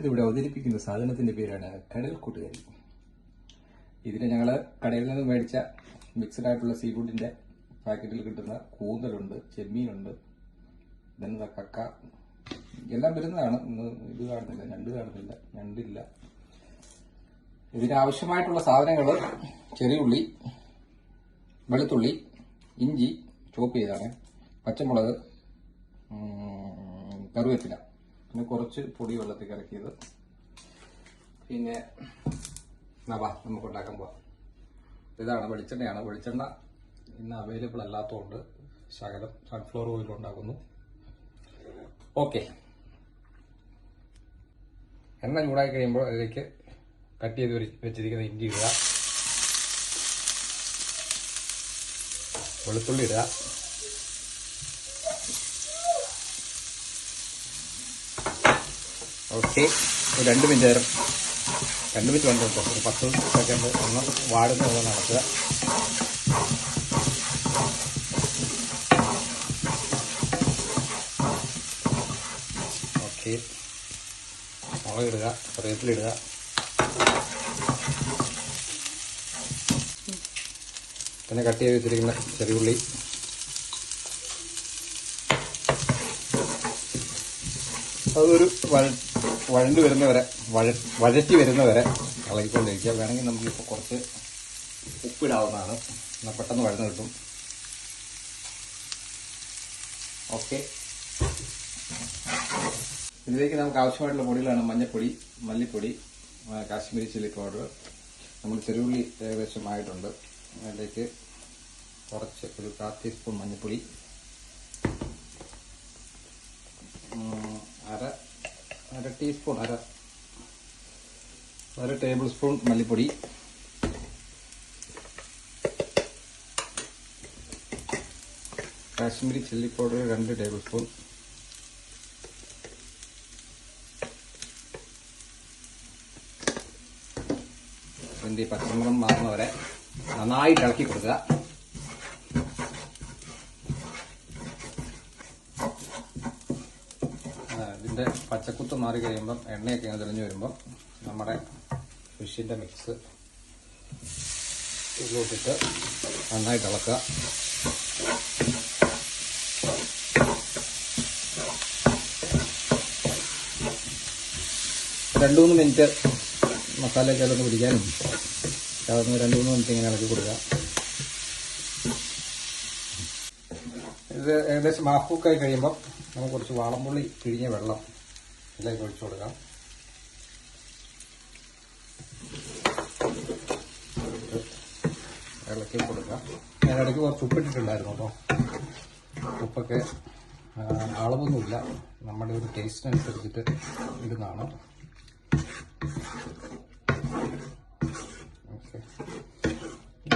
ഇവിടെ അവതരിപ്പിക്കുന്ന സാധനത്തിന്റെ പേരാണ് കടൽ കൂട്ടുകറി. ഇതിന് ഞങ്ങൾ കടയിൽ നിന്ന് മേടിച്ച മിക്സഡ് ആയിട്ടുള്ള സീ ഫുഡിന്റെ പാക്കറ്റിൽ കിട്ടുന്ന കൂന്തലുണ്ട്, ചെമ്മീനുണ്ട്, ഇതെന്താ കക്ക, എല്ലാം വരുന്നതാണ്. ഇത് കാണുന്നില്ല, ഞണ്ടില്ല. ഇതിനാവശ്യമായിട്ടുള്ള സാധനങ്ങൾ ചെറിയ ഉള്ളി, വെളുത്തുള്ളി, ഇഞ്ചി ചോപ്പ് ചെയ്താണ്, പച്ചമുളക്, കറിവേപ്പില, പിന്നെ കുറച്ച് പൊടി വെള്ളത്തിൽ കലക്കിയത്. പിന്നെ നമുക്ക് ഉണ്ടാക്കാൻ പോവാം. ഇതാണ് വെളിച്ചെണ്ണയാണ്. വെളിച്ചെണ്ണ ഇന്ന് അവൈലബിൾ അല്ലാത്തതുകൊണ്ട് ശകലം സൺഫ്ലവർ ഓയിൽ ഉണ്ടാക്കുന്നു. ഓക്കെ, എണ്ണ ചൂടാക്കി കഴിയുമ്പോൾ അതിലേക്ക് കട്ട് ചെയ്ത് വെച്ചിരിക്കുന്ന ഇഞ്ചി ഇടുക, വെളുത്തുള്ളി ഇടുക, ഓക്കെ. 2 മിനിറ്റ് നേരം 2 മിനിറ്റ് വേണ്ട, ഒരു 10 സെക്കൻഡ് ഒന്ന് വാടുന്നത് നടക്കുക. ഓക്കെ, മുളകിടുക, കറിവേപ്പിലിടുക, പിന്നെ കട്ട് ചെയ്ത് വെച്ചിരിക്കുന്ന ചെറിയുള്ളി, അതൊരു വഴറ്റി വരുന്നവരെ ഇളകിക്കൊണ്ടിരിക്കുക. വേണമെങ്കിൽ നമുക്കിപ്പോൾ കുറച്ച് ഉപ്പിടാവുന്നതാണ്, എന്നാൽ പെട്ടെന്ന് വഴന്ന് കിട്ടും. ഓക്കെ, ഇതിലേക്ക് നമുക്ക് ആവശ്യമായിട്ടുള്ള പൊടികളാണ് മഞ്ഞൾപ്പൊടി, മല്ലിപ്പൊടി, കാശ്മീരി ചില്ലി പൗഡർ. നമ്മൾ ചെറുള്ളി ഏകദേശം ആയിട്ടുണ്ട്. അതിലേക്ക് കുറച്ച് ഒരു 1/4 ടീസ്പൂൺ മഞ്ഞൾപ്പൊടി, അര ടേബിൾ സ്പൂൺ മല്ലിപ്പൊടി, Kashmiri chilli powder 2 table spoon, ഇതിന്റെ പച്ചമുളക് മാറുന്നവരെ നന്നായിട്ട് ഇളക്കി കൊടുക്കുക. ഇതിന്റെ പച്ചക്കുത്ത് മാറി കഴിയുമ്പം എണ്ണയൊക്കെ ഇങ്ങനെ തെളിഞ്ഞു വരുമ്പം നമ്മുടെ ഫിഷിന്റെ മിക്സ് ഇതിലോട്ടിട്ട് നന്നായിട്ട് ഇളക്കുക. രണ്ട് മൂന്ന് മിനിറ്റ് മസാലയൊക്കെ അതൊന്ന് പിടിക്കാനും അതൊന്ന് 2-3 മിനിറ്റ് ഇങ്ങനെ ഇളക്കി കൊടുക്കുക. ഇത് ഏകദേശം ഹാഫ് കുക്കായി കഴിയുമ്പോൾ നമുക്ക് കുറച്ച് വാളംപുള്ളി പിഴിഞ്ഞ വെള്ളം ഇതിലേക്ക് ഒഴിച്ചു കൊടുക്കാം. ഇളക്കി കൊടുക്കാം. ഞാൻ ഇടയ്ക്ക് കുറച്ച് ഉപ്പിട്ടിട്ടുണ്ടായിരുന്നു കേട്ടോ. ഉപ്പൊക്കെ അളവൊന്നുമില്ല, നമ്മുടെ ഒരു ടേസ്റ്റിനനുസരിച്ചിട്ട് ഇടുന്നതാണ്. ഓക്കെ,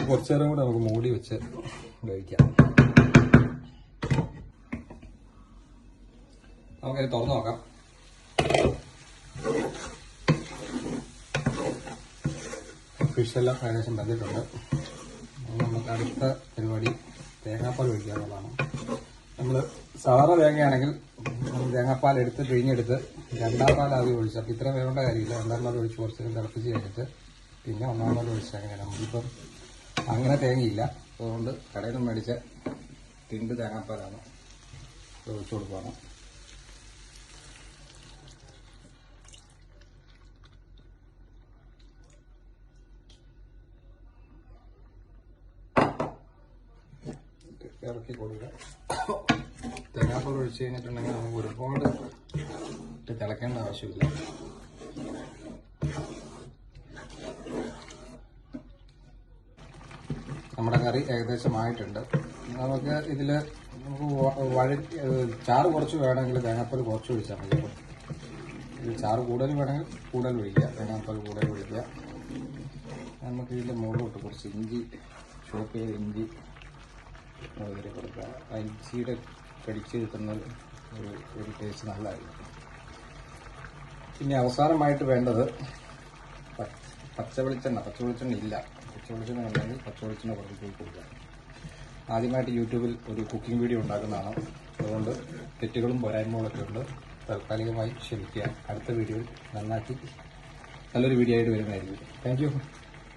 കുറച്ചു നേരം കൂടെ നമുക്ക് മൂടി വെച്ച് കഴിക്കാം. നമുക്കത് തുറന്നു നോക്കാം. ഫിഷെല്ലാം ഏകദേശം വെന്തിട്ടുണ്ട്. നമുക്ക് അടുത്ത പരിപാടി തേങ്ങാപ്പാൽ ഒഴിക്കുക എന്നുള്ളതാണ്. നമ്മൾ സാധാരണ തേങ്ങയാണെങ്കിൽ തേങ്ങാപ്പാൽ എടുത്ത് പിഴിഞ്ഞെടുത്ത് 2ാം പാൽ ആദ്യം ഒഴിച്ചാൽ ഇത്ര വേണ്ട കാര്യമില്ല. 2ാം പാൽ ഒഴിച്ച് കുറച്ച് തിളപ്പിച്ച് കഴിഞ്ഞിട്ട് പിന്നെ 1ാം പാൽ ഒഴിച്ചാൽ അങ്ങനെയാണ്. നമുക്കിപ്പം അങ്ങനെ തേങ്ങയില്ല, അതുകൊണ്ട് കടയിൽ നിന്ന് മേടിച്ച തിണ്ട് തേങ്ങാപ്പാലാണ് ഒഴിച്ചു കൊടുക്കുകയാണ്. ഇറക്കി കൊടുക്കുക. തേങ്ങാപ്പാൽ ഒഴിച്ച് കഴിഞ്ഞിട്ടുണ്ടെങ്കിൽ നമുക്ക് ഒരുപാട് തിളക്കേണ്ട ആവശ്യമില്ല. നമ്മുടെ കറി ഏകദേശമായിട്ടുണ്ട്. നമുക്ക് ഇതിൽ ചാറ് കുറച്ച് വേണമെങ്കിൽ തേങ്ങാപ്പാൽ കുറച്ച് ഒഴിച്ചാൽ മതി. ഇത് ചാറ് കൂടുതൽ വേണമെങ്കിൽ കൂടുതൽ ഒഴിക്കുക, തേങ്ങാപ്പാൽ കൂടുതൽ ഒഴിക്കുക. നമുക്ക് ഇതിൻ്റെ മുകളിലോട്ട് കുറച്ച് ഇഞ്ചി, ചോപ്പ് ചെയ്ത ഇഞ്ചി ഇതിൽ കൊടുക്കുക. ഇഞ്ചിയുടെ കടിച്ച് കിട്ടുന്ന ഒരു ടേസ്റ്റ് നല്ലതായിരിക്കും. പിന്നെ അവസാനമായിട്ട് വേണ്ടത് പച്ചവെളിച്ചെണ്ണ ഇല്ല, പച്ചവെളിച്ചെണ്ണ ഉണ്ടെങ്കിൽ പച്ചവെളിച്ചെണ്ണ കുറച്ച് കൊടുക്കുക. ആദ്യമായിട്ട് യൂട്യൂബിൽ ഒരു കുക്കിംഗ് വീഡിയോ ഉണ്ടാക്കുന്നതാണ്, അതുകൊണ്ട് തെറ്റുകളും പോരായ്മകളൊക്കെ ഉണ്ട്. താൽക്കാലികമായി ക്ഷമിക്കുക. അടുത്ത വീഡിയോയിൽ നന്നാക്കി നല്ലൊരു വീഡിയോ ആയിട്ട് വരുന്നതായിരിക്കും. Thank you.